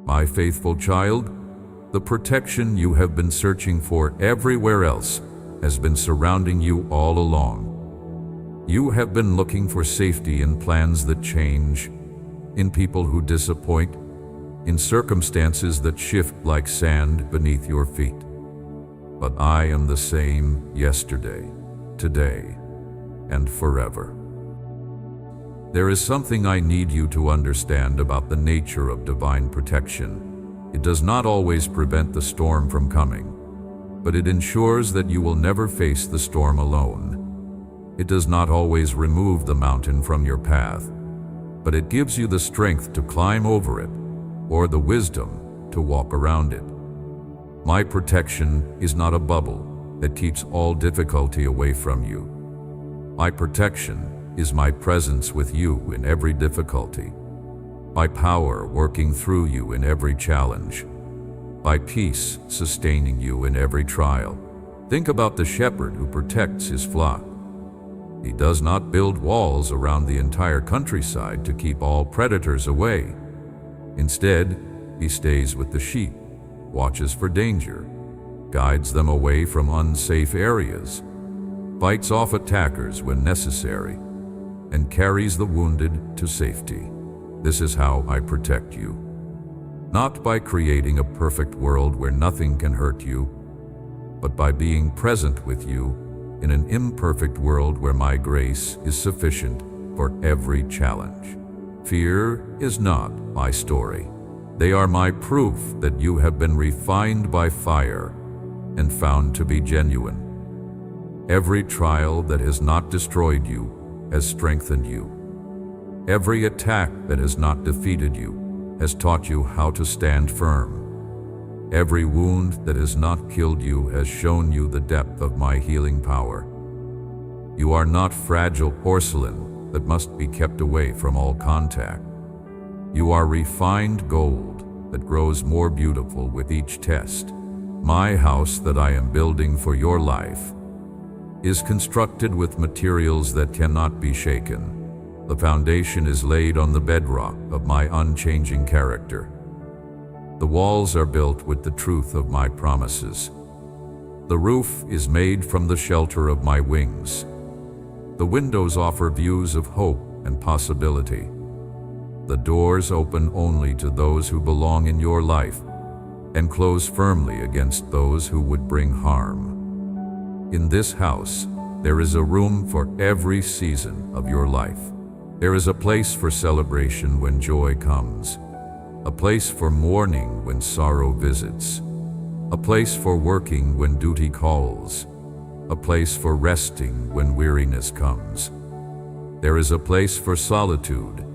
My faithful child, the protection you have been searching for everywhere else has been surrounding you all along. You have been looking for safety in plans that change, in people who disappoint, in circumstances that shift like sand beneath your feet. But I am the same yesterday, today, and forever. There is something I need you to understand about the nature of divine protection. It does not always prevent the storm from coming, but it ensures that you will never face the storm alone. It does not always remove the mountain from your path, but it gives you the strength to climb over it, or the wisdom to walk around it. My protection is not a bubble that keeps all difficulty away from you. My protection is my presence with you in every difficulty, my power working through you in every challenge, my peace sustaining you in every trial. Think about the shepherd who protects his flock. He does not build walls around the entire countryside to keep all predators away. Instead, he stays with the sheep, watches for danger, guides them away from unsafe areas, fights off attackers when necessary, and carries the wounded to safety. This is how I protect you. Not by creating a perfect world where nothing can hurt you, but by being present with you in an imperfect world where my grace is sufficient for every challenge. Fear is not my story. They are my proof that you have been refined by fire and found to be genuine. Every trial that has not destroyed you has strengthened you. Every attack that has not defeated you has taught you how to stand firm. Every wound that has not killed you has shown you the depth of my healing power. You are not fragile porcelain that must be kept away from all contact. You are refined gold that grows more beautiful with each test. My house that I am building for your life is constructed with materials that cannot be shaken. The foundation is laid on the bedrock of my unchanging character. The walls are built with the truth of my promises. The roof is made from the shelter of my wings. The windows offer views of hope and possibility. The doors open only to those who belong in your life and close firmly against those who would bring harm. In this house, there is a room for every season of your life. There is a place for celebration when joy comes, a place for mourning when sorrow visits, a place for working when duty calls, a place for resting when weariness comes. There is a place for solitude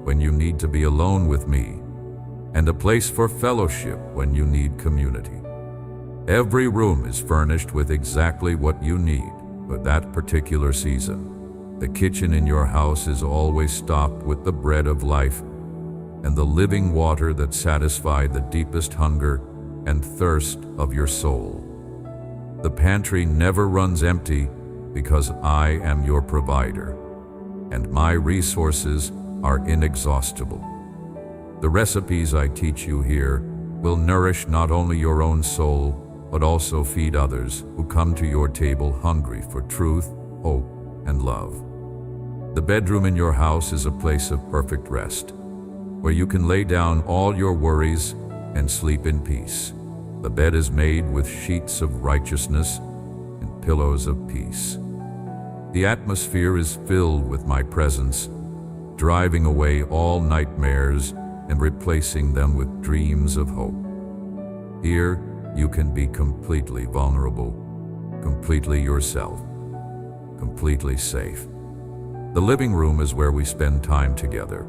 when you need to be alone with me, and a place for fellowship when you need community. Every room is furnished with exactly what you need for that particular season. The kitchen in your house is always stocked with the bread of life and the living water that satisfies the deepest hunger and thirst of your soul. The pantry never runs empty because I am your provider, and my resources are inexhaustible. The recipes I teach you here will nourish not only your own soul, but also feed others who come to your table hungry for truth, hope, and love. The bedroom in your house is a place of perfect rest, where you can lay down all your worries and sleep in peace. The bed is made with sheets of righteousness and pillows of peace. The atmosphere is filled with my presence, driving away all nightmares and replacing them with dreams of hope. Here, you can be completely vulnerable, completely yourself, completely safe. The living room is where we spend time together,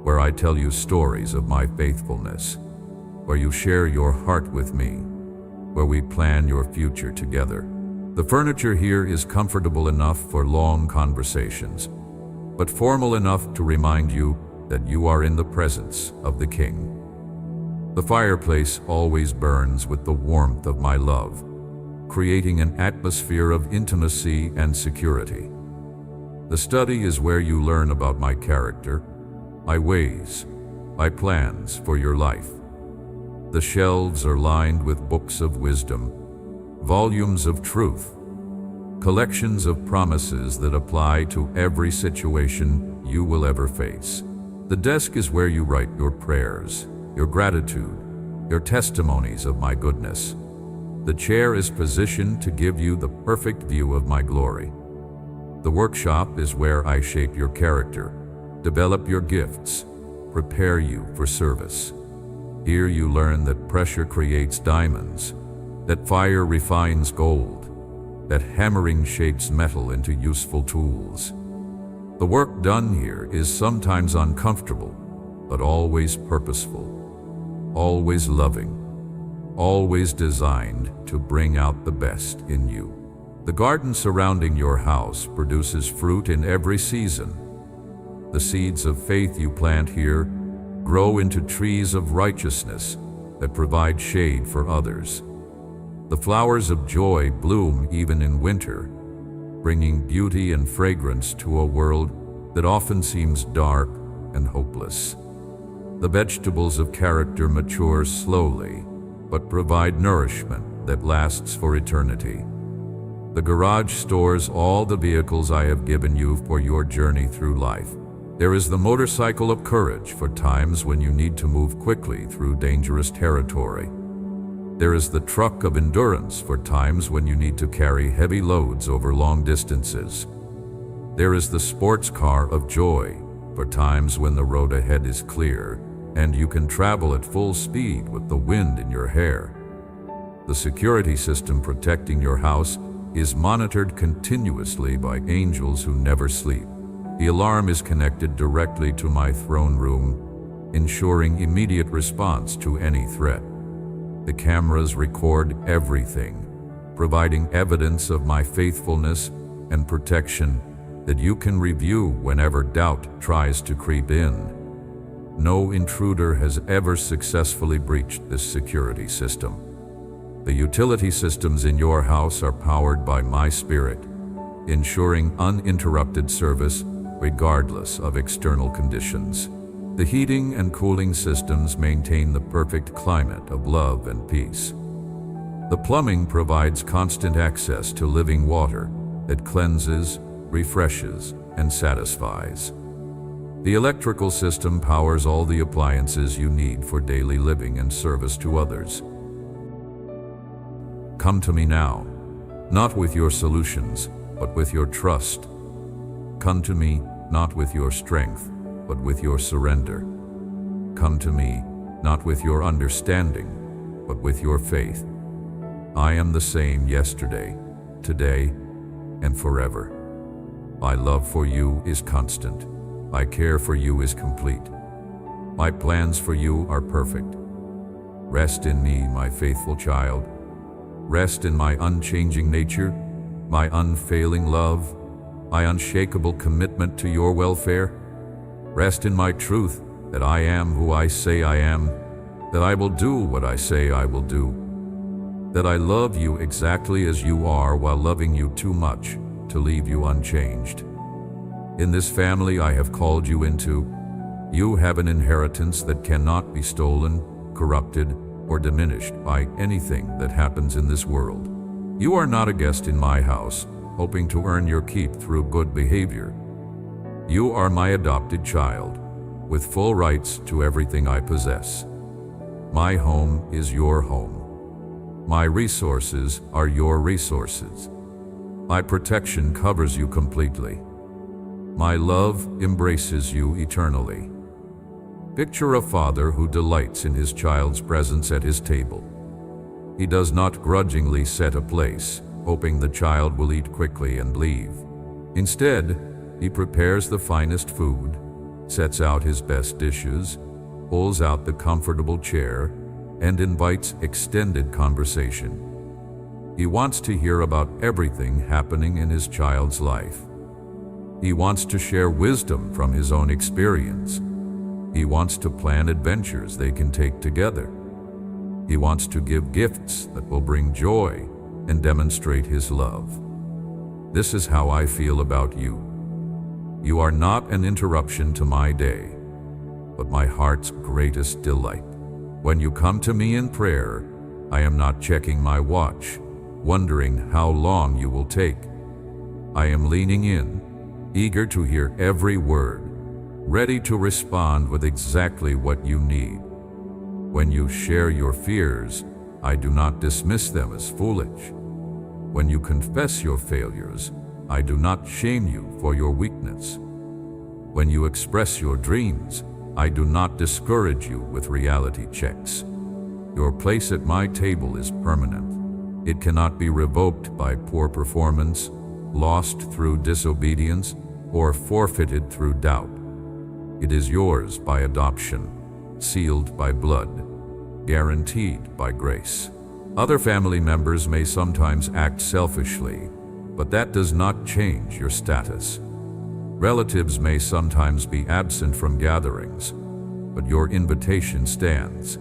where I tell you stories of my faithfulness, where you share your heart with me, where we plan your future together. The furniture here is comfortable enough for long conversations, but formal enough to remind you that you are in the presence of the King. The fireplace always burns with the warmth of my love, creating an atmosphere of intimacy and security. The study is where you learn about my character, my ways, my plans for your life. The shelves are lined with books of wisdom, volumes of truth, collections of promises that apply to every situation you will ever face. The desk is where you write your prayers, your gratitude, your testimonies of my goodness. The chair is positioned to give you the perfect view of my glory. The workshop is where I shape your character, develop your gifts, prepare you for service. Here you learn that pressure creates diamonds, that fire refines gold, that hammering shapes metal into useful tools. The work done here is sometimes uncomfortable, but always purposeful, always loving, always designed to bring out the best in you. The garden surrounding your house produces fruit in every season. The seeds of faith you plant here grow into trees of righteousness that provide shade for others. The flowers of joy bloom even in winter, bringing beauty and fragrance to a world that often seems dark and hopeless. The vegetables of character mature slowly, but provide nourishment that lasts for eternity. The garage stores all the vehicles I have given you for your journey through life. There is the motorcycle of courage for times when you need to move quickly through dangerous territory. There is the truck of endurance for times when you need to carry heavy loads over long distances. There is the sports car of joy for times when the road ahead is clear and you can travel at full speed with the wind in your hair. The security system protecting your house is monitored continuously by angels who never sleep. The alarm is connected directly to my throne room, ensuring immediate response to any threat. The cameras record everything, providing evidence of my faithfulness and protection that you can review whenever doubt tries to creep in. No intruder has ever successfully breached this security system. The utility systems in your house are powered by my spirit, ensuring uninterrupted service regardless of external conditions. The heating and cooling systems maintain the perfect climate of love and peace. The plumbing provides constant access to living water that cleanses, refreshes, and satisfies. The electrical system powers all the appliances you need for daily living and service to others. Come to me now, not with your solutions, but with your trust. Come to me, not with your strength, but with your surrender. Come to me, not with your understanding, but with your faith. I am the same yesterday, today, and forever. My love for you is constant. My care for you is complete. My plans for you are perfect. Rest in me, my faithful child. Rest in my unchanging nature, my unfailing love, my unshakable commitment to your welfare. Rest in my truth that I am who I say I am, that I will do what I say I will do, that I love you exactly as you are while loving you too much to leave you unchanged. In this family I have called you into, you have an inheritance that cannot be stolen, corrupted, or diminished by anything that happens in this world. You are not a guest in my house, hoping to earn your keep through good behavior. You are my adopted child, with full rights to everything I possess. My home is your home. My resources are your resources. My protection covers you completely. My love embraces you eternally. Picture a father who delights in his child's presence at his table. He does not grudgingly set a place, hoping the child will eat quickly and leave. Instead, he prepares the finest food, sets out his best dishes, pulls out the comfortable chair, and invites extended conversation. He wants to hear about everything happening in his child's life. He wants to share wisdom from his own experience. He wants to plan adventures they can take together. He wants to give gifts that will bring joy and demonstrate his love. This is how I feel about you. You are not an interruption to my day, but my heart's greatest delight. When you come to me in prayer, I am not checking my watch, wondering how long you will take. I am leaning in, eager to hear every word, ready to respond with exactly what you need. When you share your fears, I do not dismiss them as foolish. When you confess your failures, I do not shame you for your weakness. When you express your dreams, I do not discourage you with reality checks. Your place at my table is permanent. It cannot be revoked by poor performance, lost through disobedience, or forfeited through doubt. It is yours by adoption, sealed by blood, guaranteed by grace. Other family members may sometimes act selfishly, but that does not change your status. Relatives may sometimes be absent from gatherings, but your invitation stands.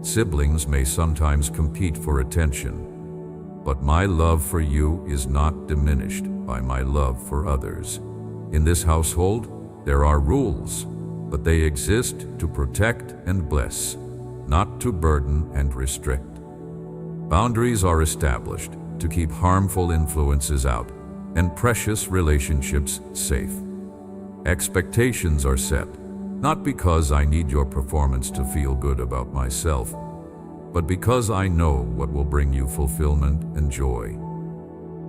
Siblings may sometimes compete for attention, but my love for you is not diminished by my love for others. In this household, there are rules, but they exist to protect and bless, not to burden and restrict. Boundaries are established to keep harmful influences out and precious relationships safe. Expectations are set, not because I need your performance to feel good about myself, but because I know what will bring you fulfillment and joy.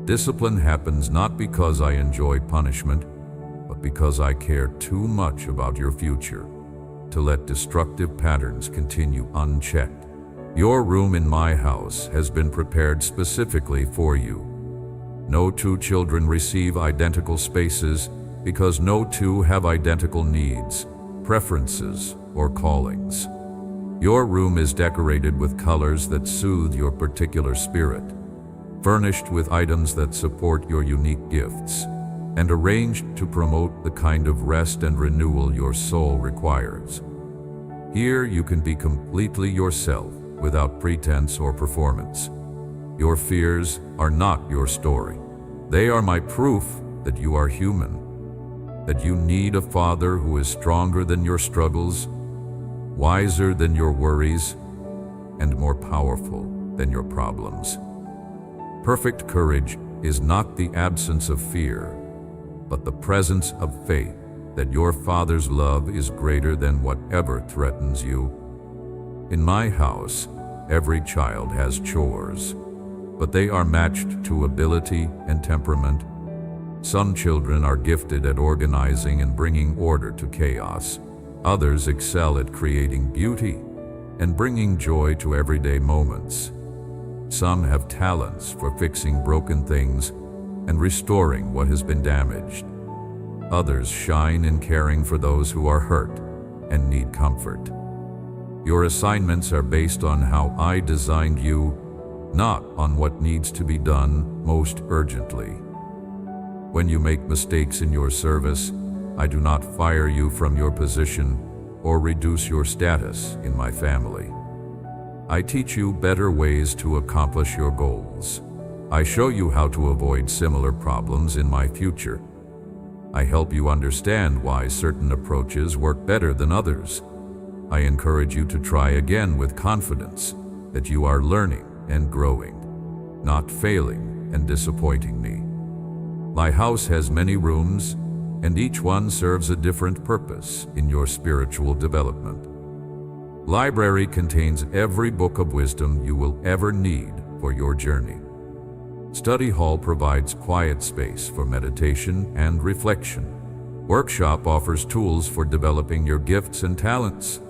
Discipline happens not because I enjoy punishment, but because I care too much about your future to let destructive patterns continue unchecked. Your room in my house has been prepared specifically for you. No two children receive identical spaces because no two have identical needs, preferences, or callings. Your room is decorated with colors that soothe your particular spirit, furnished with items that support your unique gifts, and arranged to promote the kind of rest and renewal your soul requires. Here you can be completely yourself without pretense or performance. Your fears are not your story. They are my proof that you are human, that you need a father who is stronger than your struggles, wiser than your worries, and more powerful than your problems. Perfect courage is not the absence of fear, but the presence of faith that your Father's love is greater than whatever threatens you. In my house, every child has chores, but they are matched to ability and temperament. Some children are gifted at organizing and bringing order to chaos. Others excel at creating beauty and bringing joy to everyday moments. Some have talents for fixing broken things and restoring what has been damaged. Others shine in caring for those who are hurt and need comfort. Your assignments are based on how I designed you, not on what needs to be done most urgently. When you make mistakes in your service, I do not fire you from your position or reduce your status in my family. I teach you better ways to accomplish your goals. I show you how to avoid similar problems in my future. I help you understand why certain approaches work better than others. I encourage you to try again with confidence that you are learning and growing, not failing and disappointing me. My house has many rooms, and each one serves a different purpose in your spiritual development. Library contains every book of wisdom you will ever need for your journey. Study hall provides quiet space for meditation and reflection. Workshop offers tools for developing your gifts and talents.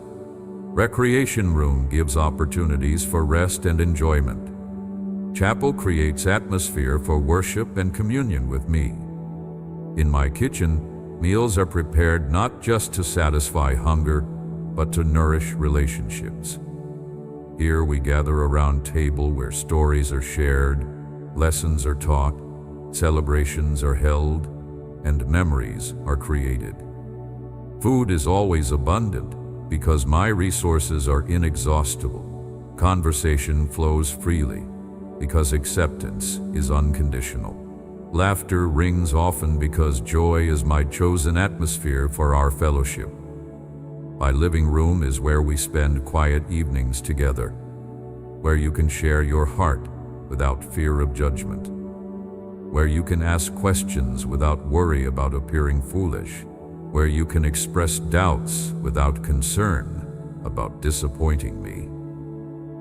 Recreation room gives opportunities for rest and enjoyment. Chapel creates atmosphere for worship and communion with me. In my kitchen, meals are prepared not just to satisfy hunger, but to nourish relationships. Here we gather around table where stories are shared, lessons are taught, celebrations are held, and memories are created. Food is always abundant because my resources are inexhaustible. Conversation flows freely because acceptance is unconditional. Laughter rings often because joy is my chosen atmosphere for our fellowship. My living room is where we spend quiet evenings together, where you can share your heart without fear of judgment, where you can ask questions without worry about appearing foolish, where you can express doubts without concern about disappointing me.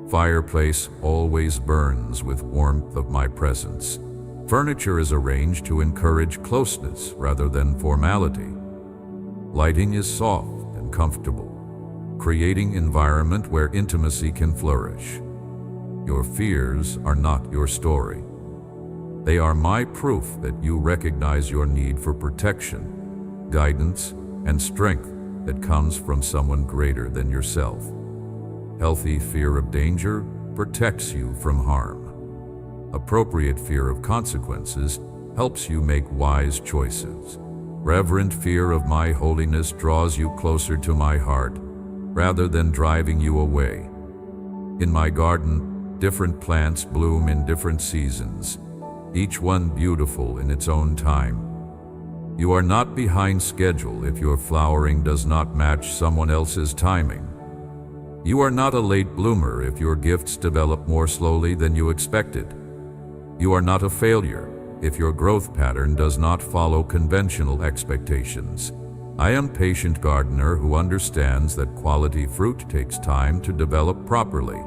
Fireplace always burns with warmth of my presence. Furniture is arranged to encourage closeness rather than formality. Lighting is soft and comfortable, creating an environment where intimacy can flourish. Your fears are not your story. They are my proof that you recognize your need for protection, guidance, and strength that comes from someone greater than yourself. Healthy fear of danger protects you from harm. Appropriate fear of consequences helps you make wise choices. Reverent fear of my holiness draws you closer to my heart, rather than driving you away. In my garden, different plants bloom in different seasons, each one beautiful in its own time. You are not behind schedule if your flowering does not match someone else's timing. You are not a late bloomer if your gifts develop more slowly than you expected. You are not a failure if your growth pattern does not follow conventional expectations. I am a patient gardener who understands that quality fruit takes time to develop properly.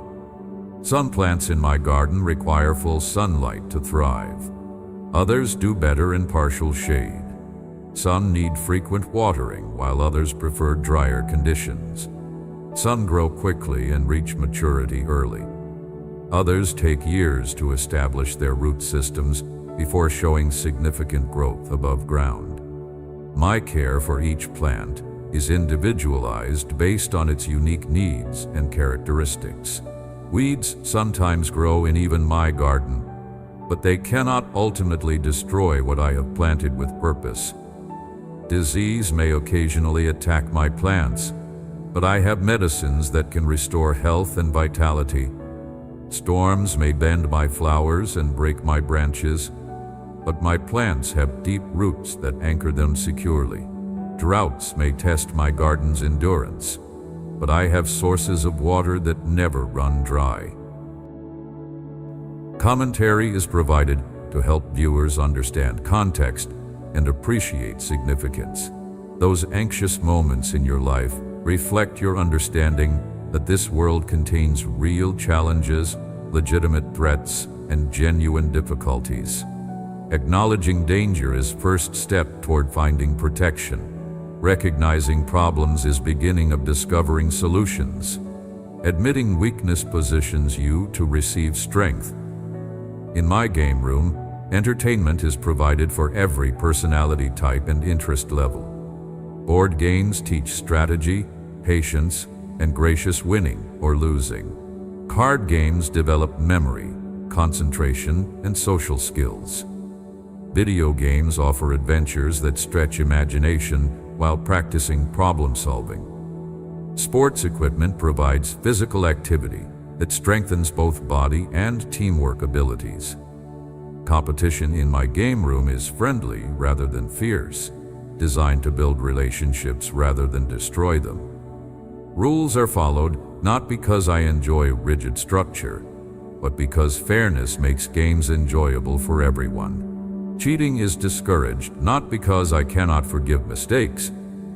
Some plants in my garden require full sunlight to thrive. Others do better in partial shade. Some need frequent watering, while others prefer drier conditions. Some grow quickly and reach maturity early. Others take years to establish their root systems before showing significant growth above ground. My care for each plant is individualized based on its unique needs and characteristics. Weeds sometimes grow in even my garden, but they cannot ultimately destroy what I have planted with purpose. Disease may occasionally attack my plants, but I have medicines that can restore health and vitality. Storms may bend my flowers and break my branches, but my plants have deep roots that anchor them securely. Droughts may test my garden's endurance, but I have sources of water that never run dry. Commentary is provided to help viewers understand context and appreciate significance. Those anxious moments in your life reflect your understanding that this world contains real challenges, legitimate threats, and genuine difficulties. Acknowledging danger is first step toward finding protection. Recognizing problems is beginning of discovering solutions. Admitting weakness positions you to receive strength. In my game room, entertainment is provided for every personality type and interest level. Board games teach strategy, patience, and gracious winning or losing. Card games develop memory, concentration, and social skills. Video games offer adventures that stretch imagination while practicing problem solving. Sports equipment provides physical activity that strengthens both body and teamwork abilities. Competition in my game room is friendly rather than fierce, designed to build relationships rather than destroy them. Rules are followed not because I enjoy rigid structure, but because fairness makes games enjoyable for everyone. Cheating is discouraged not because I cannot forgive mistakes,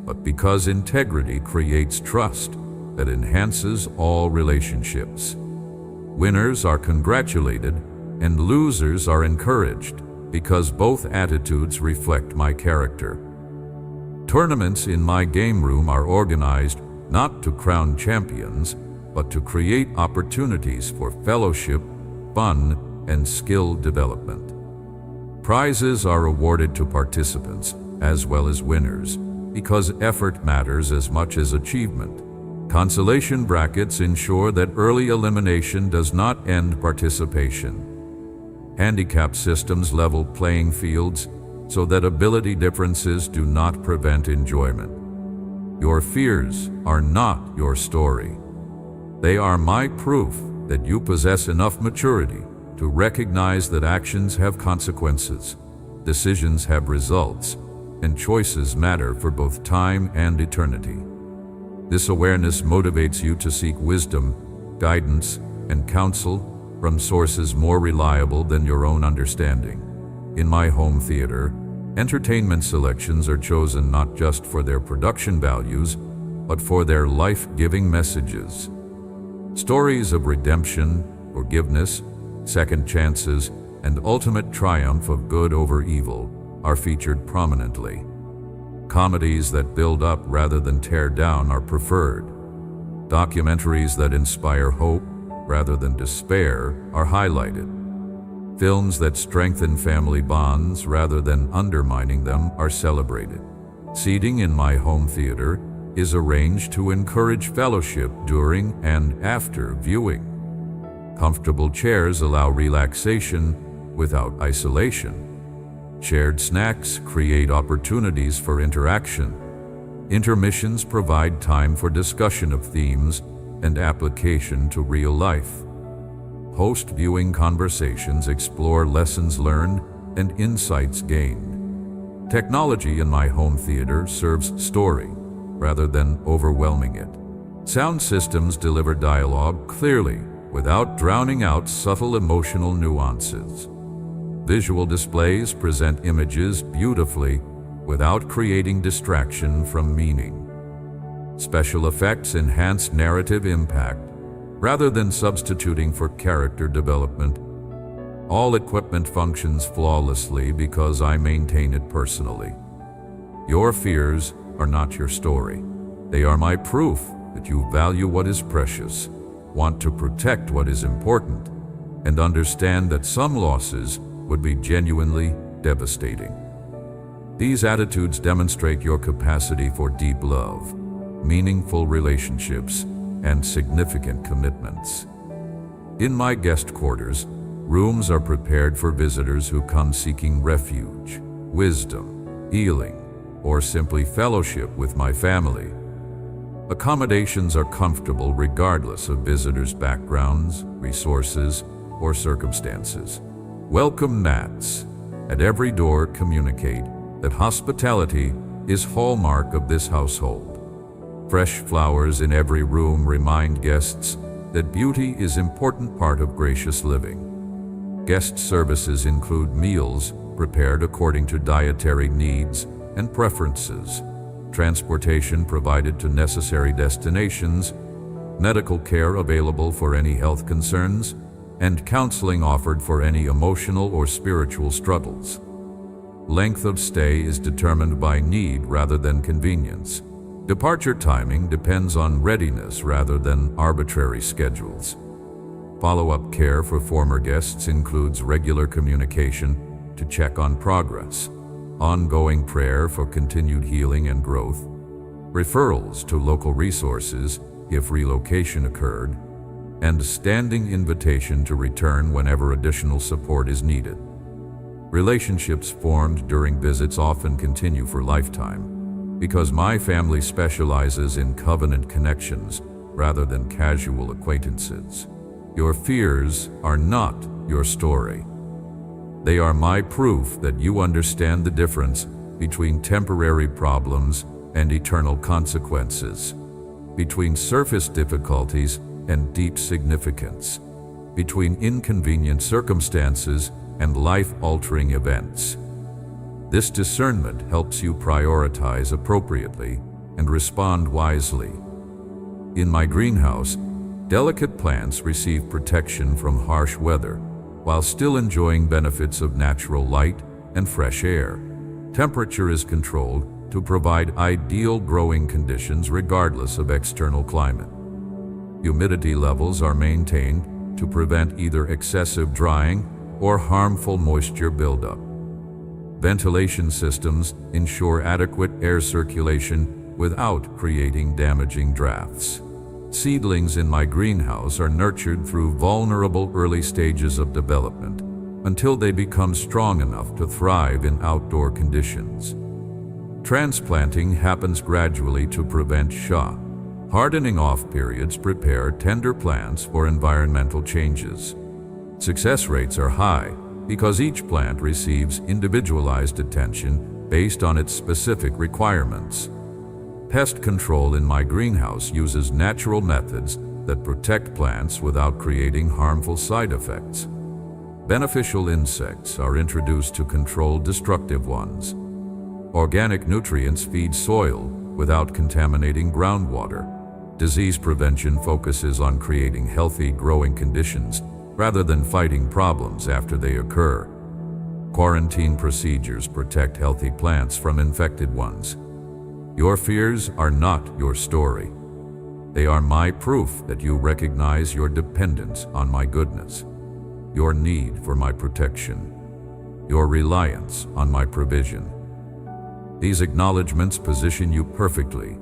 but because integrity creates trust that enhances all relationships. Winners are congratulated and losers are encouraged because both attitudes reflect my character. Tournaments in my game room are organized not to crown champions, but to create opportunities for fellowship, fun, and skill development. Prizes are awarded to participants as well as winners because effort matters as much as achievement. Consolation brackets ensure that early elimination does not end participation. Handicap systems level playing fields so that ability differences do not prevent enjoyment. Your fears are not your story. They are my proof that you possess enough maturity to recognize that actions have consequences, decisions have results, and choices matter for both time and eternity. This awareness motivates you to seek wisdom, guidance, and counsel from sources more reliable than your own understanding. In my home theater, entertainment selections are chosen not just for their production values, but for their life-giving messages. Stories of redemption, forgiveness, second chances, and ultimate triumph of good over evil are featured prominently. Comedies that build up rather than tear down are preferred. Documentaries that inspire hope rather than despair are highlighted. Films that strengthen family bonds rather than undermining them are celebrated. Seating in my home theater is arranged to encourage fellowship during and after viewing. Comfortable chairs allow relaxation without isolation. Shared snacks create opportunities for interaction. Intermissions provide time for discussion of themes and application to real life. Post-viewing conversations explore lessons learned and insights gained. Technology in my home theater serves story rather than overwhelming it. Sound systems deliver dialogue clearly without drowning out subtle emotional nuances. Visual displays present images beautifully without creating distraction from meaning. Special effects enhance narrative impact rather than substituting for character development. All equipment functions flawlessly because I maintain it personally. Your fears are not your story. They are my proof that you value what is precious, want to protect what is important, and understand that some losses would be genuinely devastating. These attitudes demonstrate your capacity for deep love, meaningful relationships, and significant commitments. In my guest quarters, rooms are prepared for visitors who come seeking refuge, wisdom, healing, or simply fellowship with my family. Accommodations are comfortable regardless of visitors' backgrounds, resources, or circumstances. Welcome mats at every door communicate that hospitality is hallmark of this household. Fresh flowers in every room remind guests that beauty is an important part of gracious living. Guest services include meals prepared according to dietary needs and preferences, transportation provided to necessary destinations, medical care available for any health concerns, and counseling offered for any emotional or spiritual struggles. Length of stay is determined by need rather than convenience. Departure timing depends on readiness rather than arbitrary schedules. Follow-up care for former guests includes regular communication to check on progress, ongoing prayer for continued healing and growth, referrals to local resources if relocation occurred, and standing invitation to return whenever additional support is needed. Relationships formed during visits often continue for lifetime because my family specializes in covenant connections rather than casual acquaintances. Your fears are not your story. They are my proof that you understand the difference between temporary problems and eternal consequences, between surface difficulties and deep significance, between inconvenient circumstances and life-altering events. This discernment helps you prioritize appropriately and respond wisely. In my greenhouse, delicate plants receive protection from harsh weather while still enjoying benefits of natural light and fresh air. Temperature is controlled to provide ideal growing conditions regardless of external climate. Humidity levels are maintained to prevent either excessive drying or harmful moisture buildup. Ventilation systems ensure adequate air circulation without creating damaging drafts. Seedlings in my greenhouse are nurtured through vulnerable early stages of development until they become strong enough to thrive in outdoor conditions. Transplanting happens gradually to prevent shock. Hardening off periods prepare tender plants for environmental changes. Success rates are high because each plant receives individualized attention based on its specific requirements. Pest control in my greenhouse uses natural methods that protect plants without creating harmful side effects. Beneficial insects are introduced to control destructive ones. Organic nutrients feed soil without contaminating groundwater. Disease prevention focuses on creating healthy growing conditions rather than fighting problems after they occur. Quarantine procedures protect healthy plants from infected ones. Your fears are not your story. They are my proof that you recognize your dependence on my goodness, your need for my protection, your reliance on my provision. These acknowledgments position you perfectly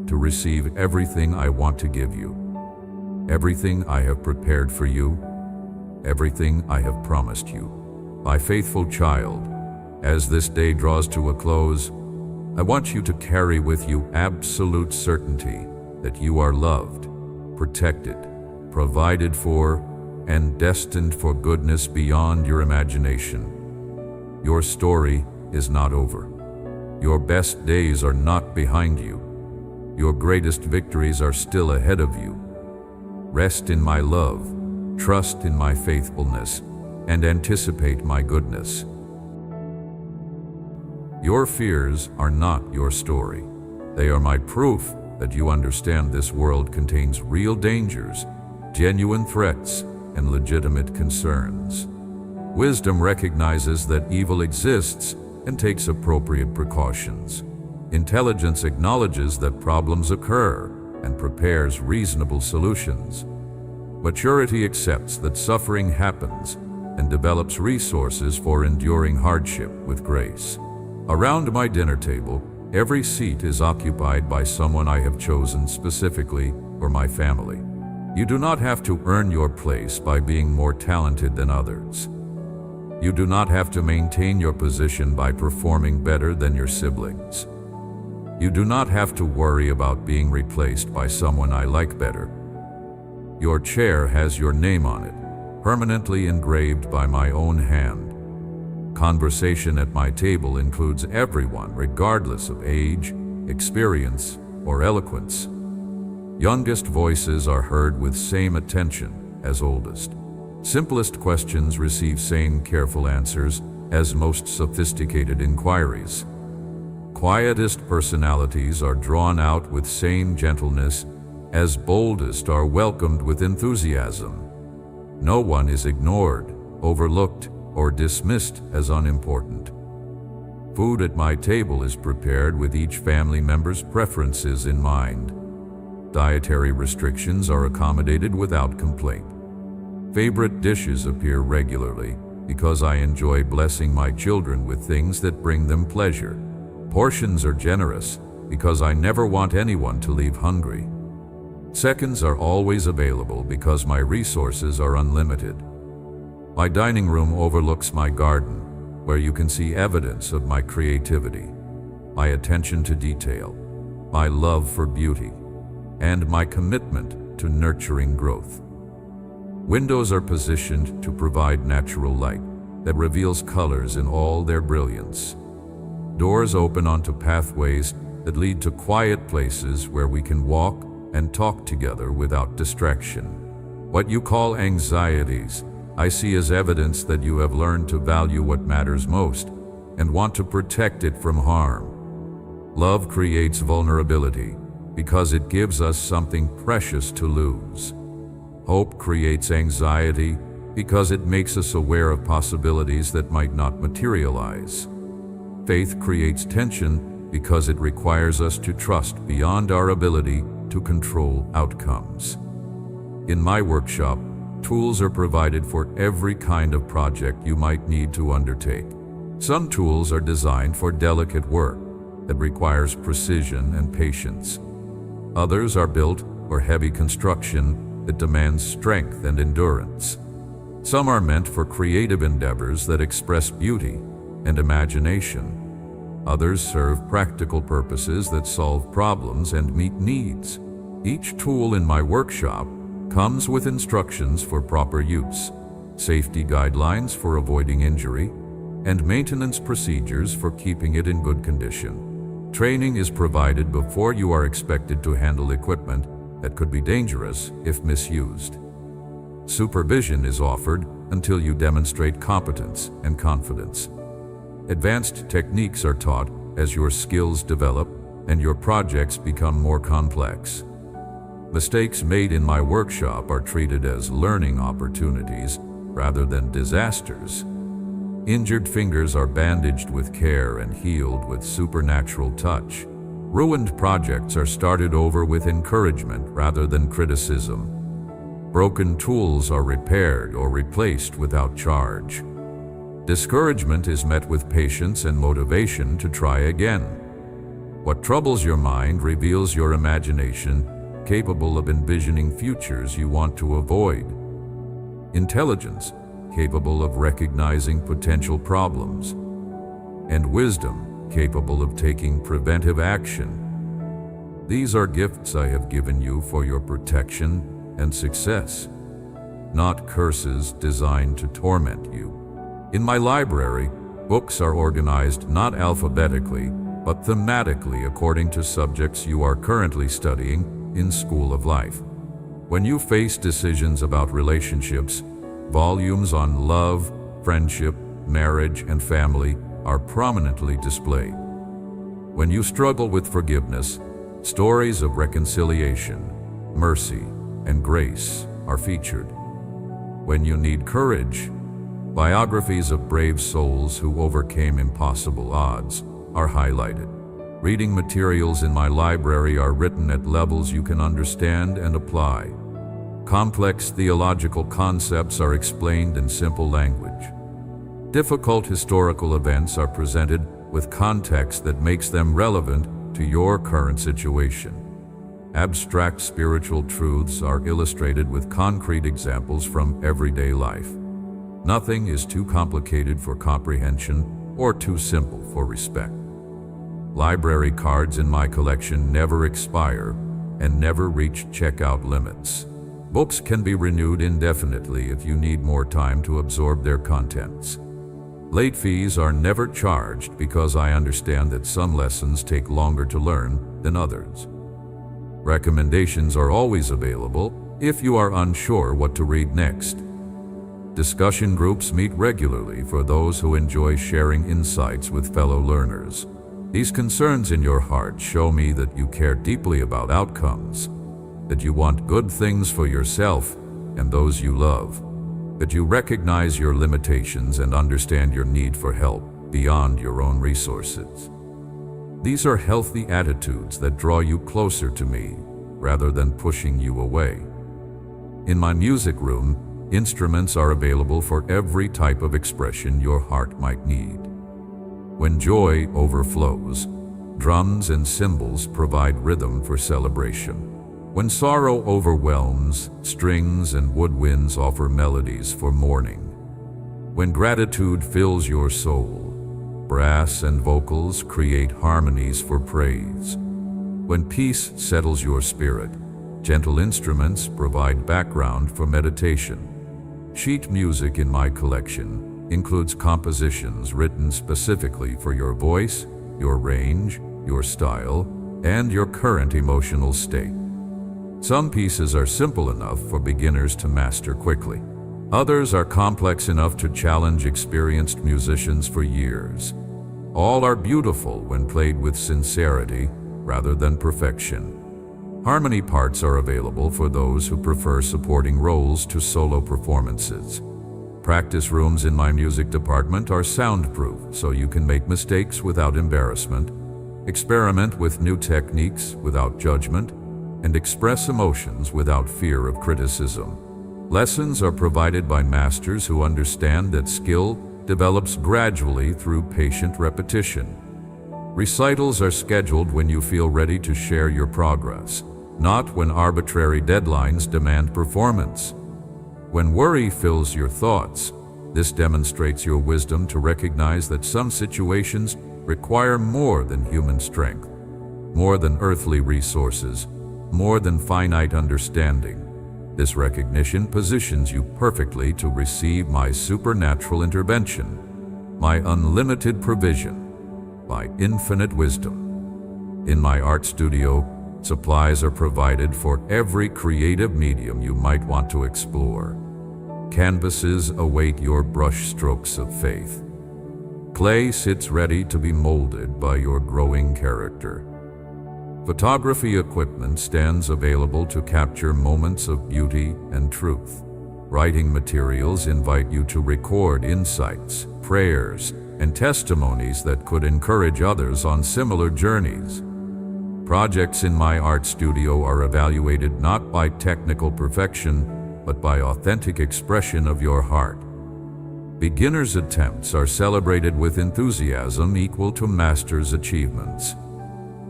to receive everything I want to give you, everything I have prepared for you, everything I have promised you. My faithful child, as this day draws to a close, I want you to carry with you absolute certainty that you are loved, protected, provided for, and destined for goodness beyond your imagination. Your story is not over. Your best days are not behind you. Your greatest victories are still ahead of you. Rest in my love, trust in my faithfulness, and anticipate my goodness. Your fears are not your story. They are my proof that you understand this world contains real dangers, genuine threats, and legitimate concerns. Wisdom recognizes that evil exists and takes appropriate precautions. Intelligence acknowledges that problems occur and prepares reasonable solutions. Maturity accepts that suffering happens and develops resources for enduring hardship with grace. Around my dinner table, every seat is occupied by someone I have chosen specifically for my family. You do not have to earn your place by being more talented than others. You do not have to maintain your position by performing better than your siblings. You do not have to worry about being replaced by someone I like better. Your chair has your name on it, permanently engraved by my own hand. Conversation at my table includes everyone regardless of age, experience, or eloquence. Youngest voices are heard with same attention as oldest. Simplest questions receive same careful answers as most sophisticated inquiries. Quietest personalities are drawn out with same gentleness as boldest are welcomed with enthusiasm. No one is ignored, overlooked, or dismissed as unimportant. Food at my table is prepared with each family member's preferences in mind. Dietary restrictions are accommodated without complaint. Favorite dishes appear regularly because I enjoy blessing my children with things that bring them pleasure. Portions are generous because I never want anyone to leave hungry. Seconds are always available because my resources are unlimited. My dining room overlooks my garden, where you can see evidence of my creativity, my attention to detail, my love for beauty, and my commitment to nurturing growth. Windows are positioned to provide natural light that reveals colors in all their brilliance. Doors open onto pathways that lead to quiet places where we can walk and talk together without distraction. What you call anxieties, I see as evidence that you have learned to value what matters most and want to protect it from harm. Love creates vulnerability because it gives us something precious to lose. Hope creates anxiety because it makes us aware of possibilities that might not materialize. Faith creates tension because it requires us to trust beyond our ability to control outcomes. In my workshop, tools are provided for every kind of project you might need to undertake. Some tools are designed for delicate work that requires precision and patience. Others are built for heavy construction that demands strength and endurance. Some are meant for creative endeavors that express beauty and imagination. Others serve practical purposes that solve problems and meet needs. Each tool in my workshop comes with instructions for proper use, safety guidelines for avoiding injury, and maintenance procedures for keeping it in good condition. Training is provided before you are expected to handle equipment that could be dangerous if misused. Supervision is offered until you demonstrate competence and confidence. Advanced techniques are taught as your skills develop and your projects become more complex. Mistakes made in my workshop are treated as learning opportunities rather than disasters. Injured fingers are bandaged with care and healed with supernatural touch. Ruined projects are started over with encouragement rather than criticism. Broken tools are repaired or replaced without charge. Discouragement is met with patience and motivation to try again. What troubles your mind reveals your imagination, capable of envisioning futures you want to avoid. Intelligence, capable of recognizing potential problems. And wisdom, capable of taking preventive action. These are gifts I have given you for your protection and success, not curses designed to torment you. In my library, books are organized not alphabetically, but thematically according to subjects you are currently studying in School of Life. When you face decisions about relationships, volumes on love, friendship, marriage, and family are prominently displayed. When you struggle with forgiveness, stories of reconciliation, mercy, and grace are featured. When you need courage, biographies of brave souls who overcame impossible odds are highlighted. Reading materials in my library are written at levels you can understand and apply. Complex theological concepts are explained in simple language. Difficult historical events are presented with context that makes them relevant to your current situation. Abstract spiritual truths are illustrated with concrete examples from everyday life. Nothing is too complicated for comprehension or too simple for respect. Library cards in my collection never expire and never reach checkout limits. Books can be renewed indefinitely if you need more time to absorb their contents. Late fees are never charged because I understand that some lessons take longer to learn than others. Recommendations are always available if you are unsure what to read next. Discussion groups meet regularly for those who enjoy sharing insights with fellow learners. These concerns in your heart show me that you care deeply about outcomes, that you want good things for yourself and those you love, that you recognize your limitations and understand your need for help beyond your own resources. These are healthy attitudes that draw you closer to me rather than pushing you away. In my music room, instruments are available for every type of expression your heart might need. When joy overflows, drums and cymbals provide rhythm for celebration. When sorrow overwhelms, strings and woodwinds offer melodies for mourning. When gratitude fills your soul, brass and vocals create harmonies for praise. When peace settles your spirit, gentle instruments provide background for meditation. Sheet music in my collection includes compositions written specifically for your voice, your range, your style, and your current emotional state. Some pieces are simple enough for beginners to master quickly. Others are complex enough to challenge experienced musicians for years. All are beautiful when played with sincerity rather than perfection. Harmony parts are available for those who prefer supporting roles to solo performances. Practice rooms in my music department are soundproof, so you can make mistakes without embarrassment, experiment with new techniques without judgment, and express emotions without fear of criticism. Lessons are provided by masters who understand that skill develops gradually through patient repetition. Recitals are scheduled when you feel ready to share your progress, not when arbitrary deadlines demand performance. When worry fills your thoughts, this demonstrates your wisdom to recognize that some situations require more than human strength, more than earthly resources, more than finite understanding. This recognition positions you perfectly to receive my supernatural intervention, my unlimited provision, my infinite wisdom. In my art studio, supplies are provided for every creative medium you might want to explore. Canvases await your brush strokes of faith. Clay sits ready to be molded by your growing character. Photography equipment stands available to capture moments of beauty and truth. Writing materials invite you to record insights, prayers, and testimonies that could encourage others on similar journeys. Projects in my art studio are evaluated not by technical perfection, but by authentic expression of your heart. Beginners' attempts are celebrated with enthusiasm equal to masters' achievements.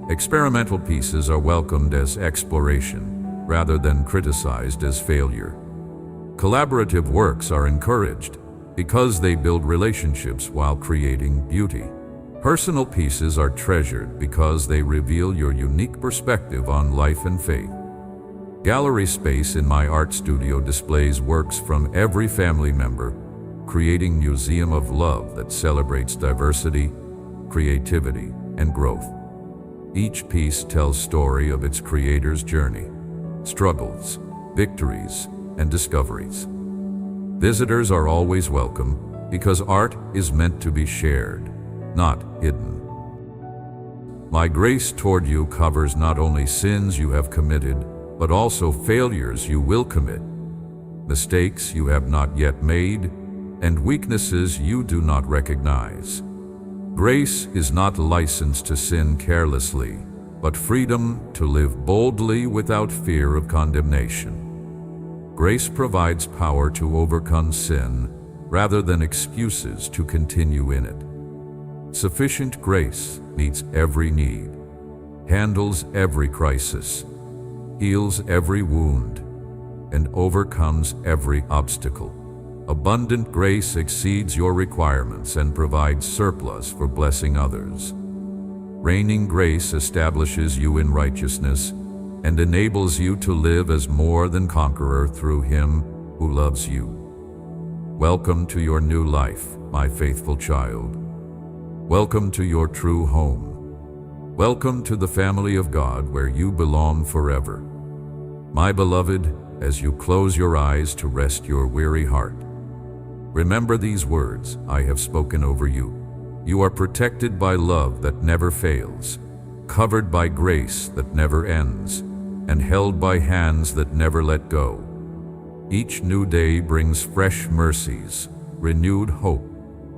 Experimental pieces are welcomed as exploration, rather than criticized as failure. Collaborative works are encouraged because they build relationships while creating beauty. Personal pieces are treasured because they reveal your unique perspective on life and faith. Gallery space in my art studio displays works from every family member, creating a museum of love that celebrates diversity, creativity, and growth. Each piece tells story of its creator's journey, struggles, victories, and discoveries. Visitors are always welcome because art is meant to be shared, not hidden. My grace toward you covers not only sins you have committed, but also failures you will commit, mistakes you have not yet made, and weaknesses you do not recognize. Grace is not license to sin carelessly, but freedom to live boldly without fear of condemnation. Grace provides power to overcome sin rather than excuses to continue in it. Sufficient grace meets every need, handles every crisis, heals every wound, and overcomes every obstacle. Abundant grace exceeds your requirements and provides surplus for blessing others. Reigning grace establishes you in righteousness and enables you to live as more than conqueror through Him who loves you. Welcome to your new life, my faithful child. Welcome to your true home. Welcome to the family of God where you belong forever. My beloved, as you close your eyes to rest your weary heart, remember these words I have spoken over you. You are protected by love that never fails, covered by grace that never ends, and held by hands that never let go. Each new day brings fresh mercies, renewed hope,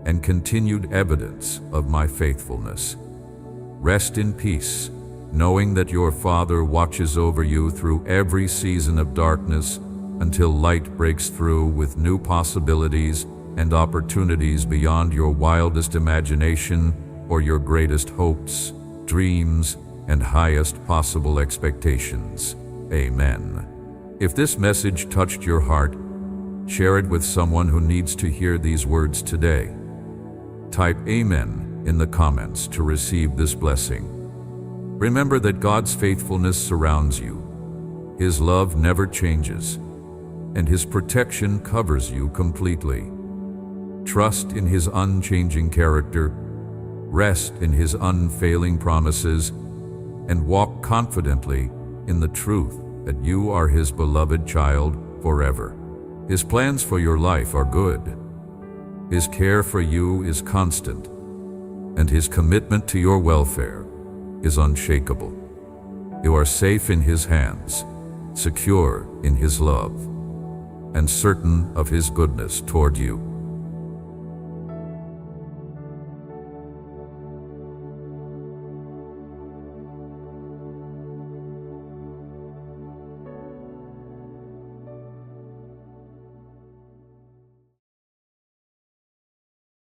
and continued evidence of my faithfulness. Rest in peace, knowing that your Father watches over you through every season of darkness until light breaks through with new possibilities and opportunities beyond your wildest imagination or your greatest hopes, dreams, and highest possible expectations. Amen. If this message touched your heart, share it with someone who needs to hear these words today. Type Amen in the comments to receive this blessing. Remember that God's faithfulness surrounds you. His love never changes, and His protection covers you completely. Trust in His unchanging character, rest in His unfailing promises, and walk confidently in the truth that you are His beloved child forever. His plans for your life are good. His care for you is constant, and His commitment to your welfare is unshakable. You are safe in His hands, secure in His love, and certain of His goodness toward you.